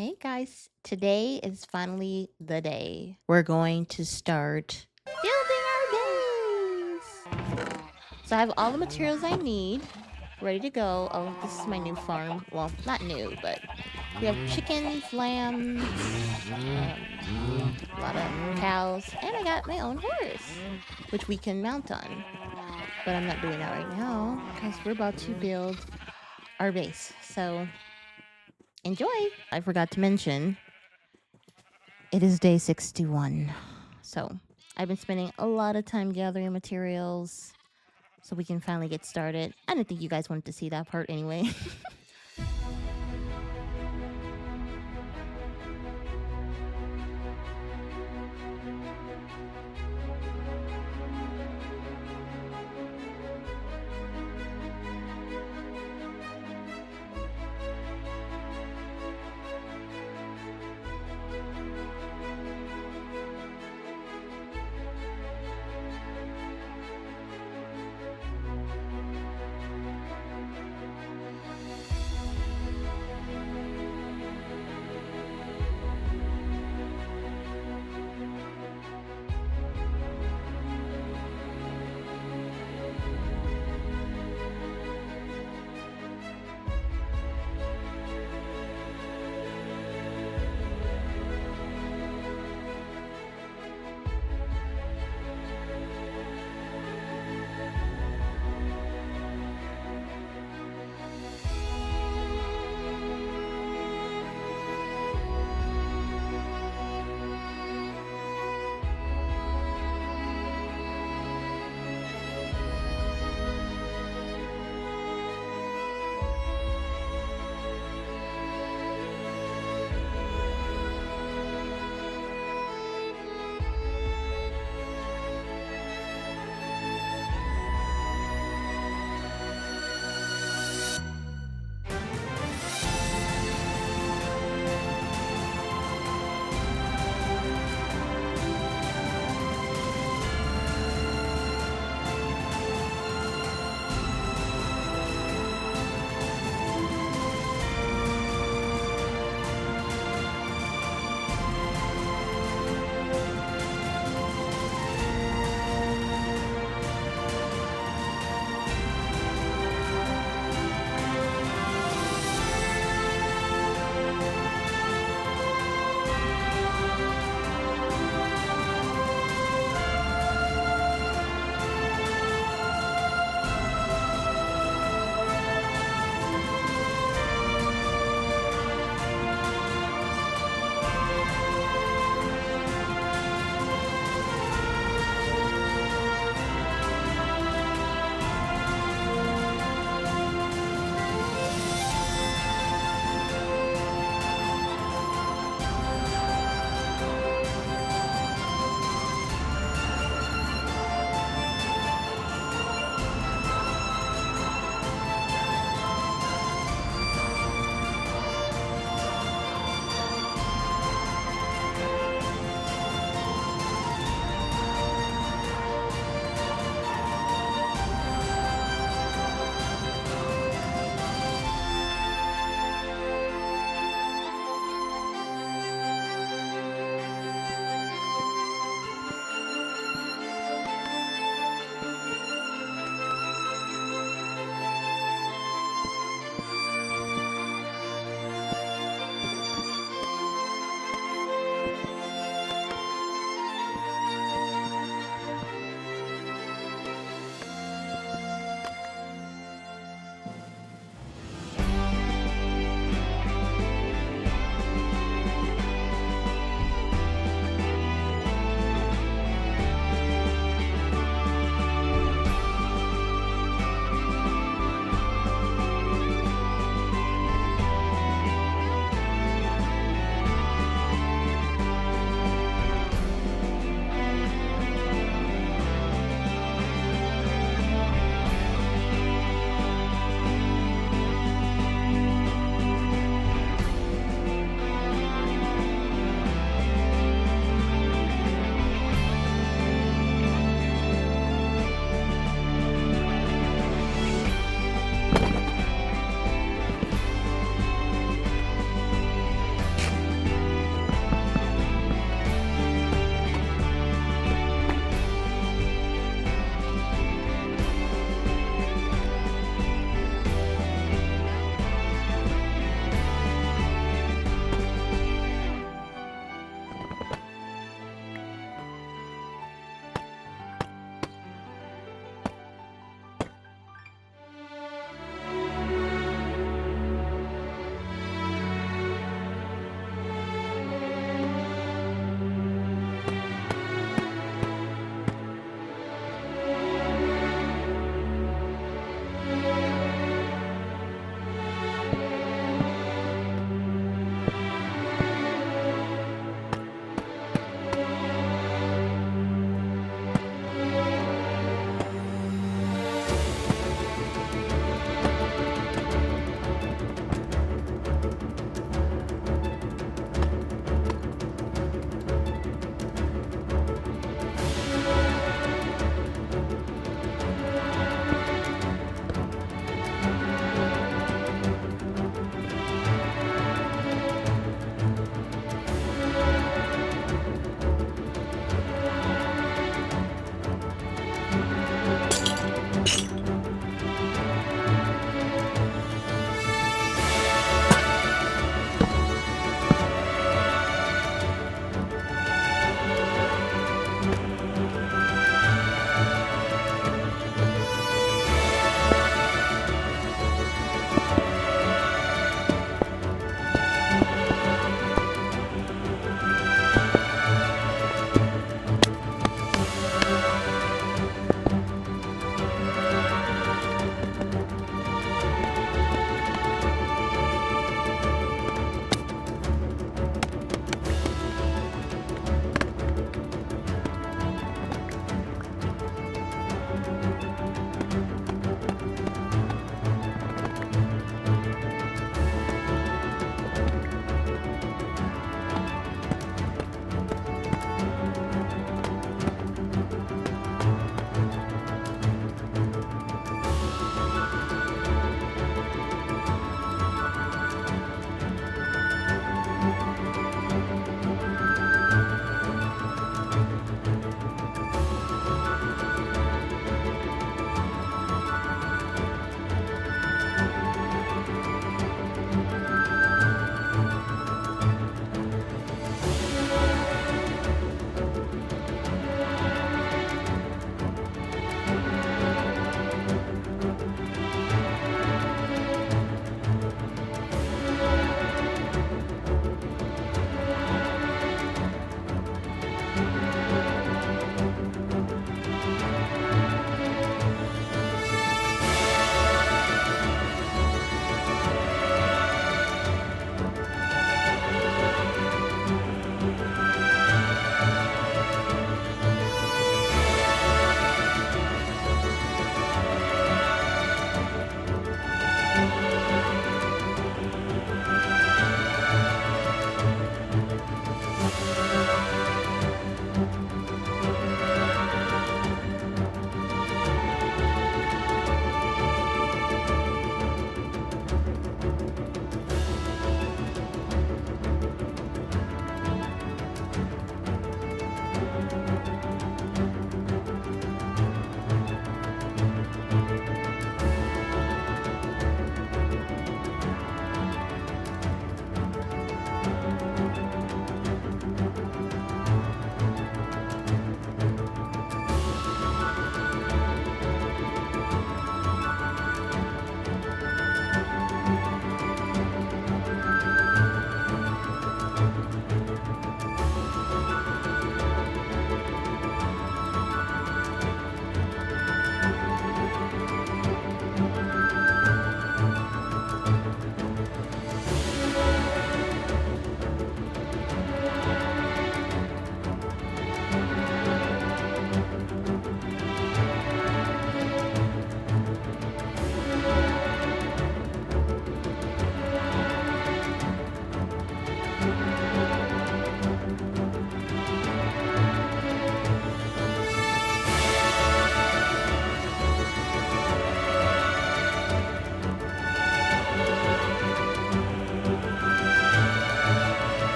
Hey guys, today is finally the day. We're going to start building our base. So I have all the materials I need ready to go. Oh, this is my new farm. Well, not new, but we have chickens, lambs, a lot of cows, and I got my own horse, which we can mount on. But I'm not doing that right now because we're about to build our base. So enjoy. I forgot to mention it is day 61. So I've been spending a lot of time gathering materials so we can finally get started. I didn't think you guys wanted to see that part anyway.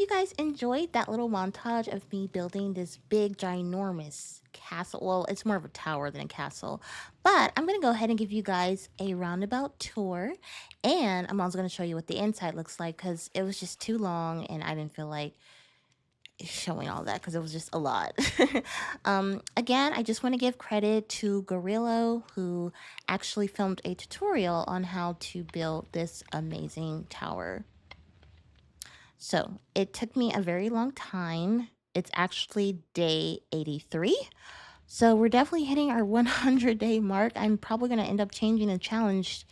you guys enjoyed that little montage of me building this big, ginormous castle. Well, it's more of a tower than a castle. But I'm going to go ahead and give you guys a roundabout tour. And I'm also going to show you what the inside looks like because it was just too long and I didn't feel like showing all that because it was just a lot. Again, I just want to give credit to Gorillo, who actually filmed a tutorial on how to build this amazing tower. So it took me a very long time. It's actually day 83. So we're definitely hitting our 100-day mark. I'm probably going to end up changing the challenge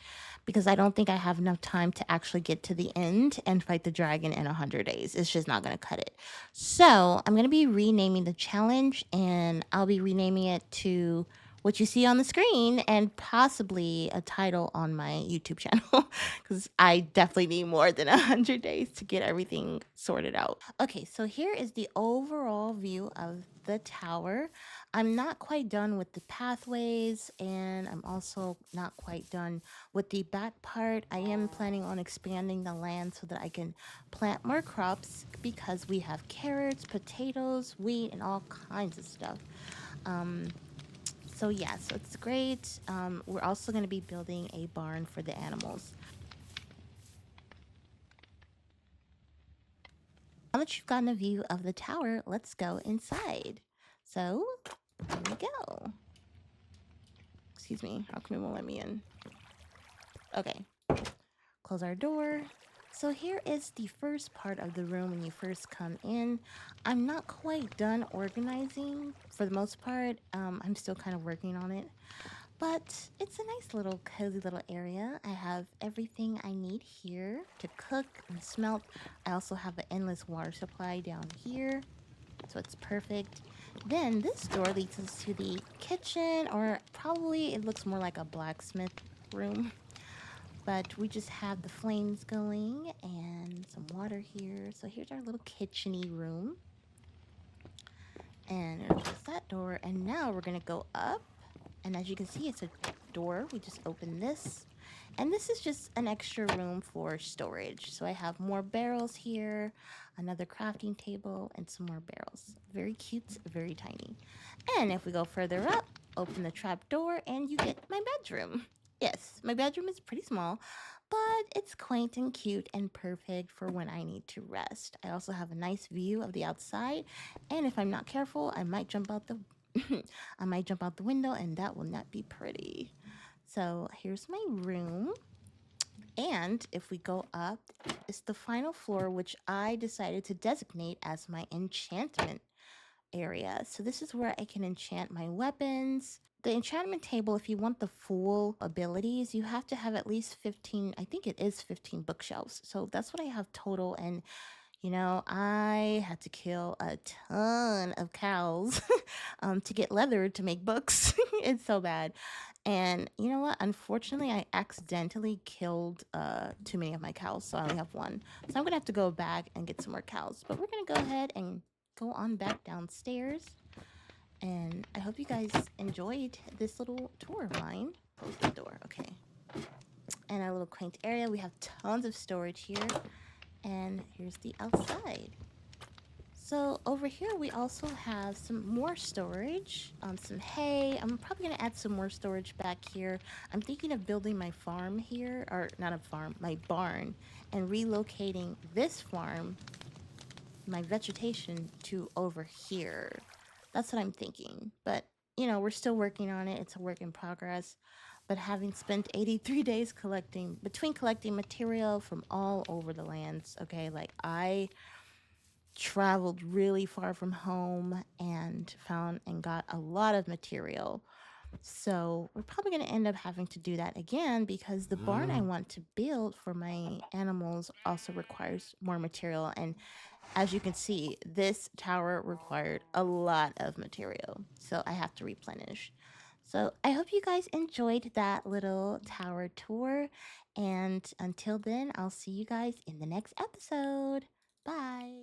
because I don't think I have enough time to actually get to the end and fight the dragon in 100 days. It's just not going to cut it. So I'm going to be renaming the challenge, and I'll be renaming it to what you see on the screen and possibly a title on my YouTube channel because I definitely need more than 100 days to get everything sorted out. Okay, so here is the overall view of the tower. I'm not quite done with the pathways, and I'm also not quite done with the back part. I am planning on expanding the land so that I can plant more crops because we have carrots, potatoes, wheat, and all kinds of stuff. So yeah, so it's great. We're also going to be building a barn for the animals. Now that you've gotten a view of the tower, let's go inside. So, here we go. Excuse me, how come it won't let me in? Okay, close our door. So here is the first part of the room when you first come in. I'm not quite done organizing for the most part. I'm still kind of working on it. But it's a nice little cozy little area. I have everything I need here to cook and smelt. I also have an endless water supply down here, so it's perfect. Then this door leads us to the kitchen, or probably it looks more like a blacksmith room. But we just have the flames going and some water here. So here's our little kitchen-y room. And there's that door. And now we're gonna go up. And as you can see, it's a door. We just open this. And this is just an extra room for storage. So I have more barrels here, another crafting table, and some more barrels. Very cute, very tiny. And if we go further up, open the trap door, and you get my bedroom. Yes, my bedroom is pretty small, but it's quaint and cute and perfect for when I need to rest. I also have a nice view of the outside, and if I'm not careful, I might jump out the I might jump out the window, and that will not be pretty. So here's my room. And if we go up, it's the final floor, which I decided to designate as my enchantment area. So this is where I can enchant my weapons. The enchantment table, if you want the full abilities, you have to have at least 15, I think it is 15 bookshelves. So that's what I have total. And you know, I had to kill a ton of cows to get leather to make books. It's so bad. And you know what? Unfortunately, I accidentally killed too many of my cows, so I only have one. So I'm gonna have to go back and get some more cows. But we're gonna go ahead and go on back downstairs. And I hope you guys enjoyed this little tour of mine. Close the door, okay. And our little quaint area. We have tons of storage here. And here's the outside. So over here we also have some more storage, some hay. I'm probably gonna add some more storage back here. I'm thinking of building my farm here, or not a farm, my barn, and relocating this farm, my vegetation, to over here. That's what I'm thinking. But you know, we're still working on it. It's a work in progress. But having spent 83 days collecting material from all over the lands, okay, like I traveled really far from home and found and got a lot of material. So we're probably going to end up having to do that again because the barn I want to build for my animals also requires more material. And as you can see, this tower required a lot of material. So I have to replenish. So I hope you guys enjoyed that little tower tour. And until then, I'll see you guys in the next episode. Bye.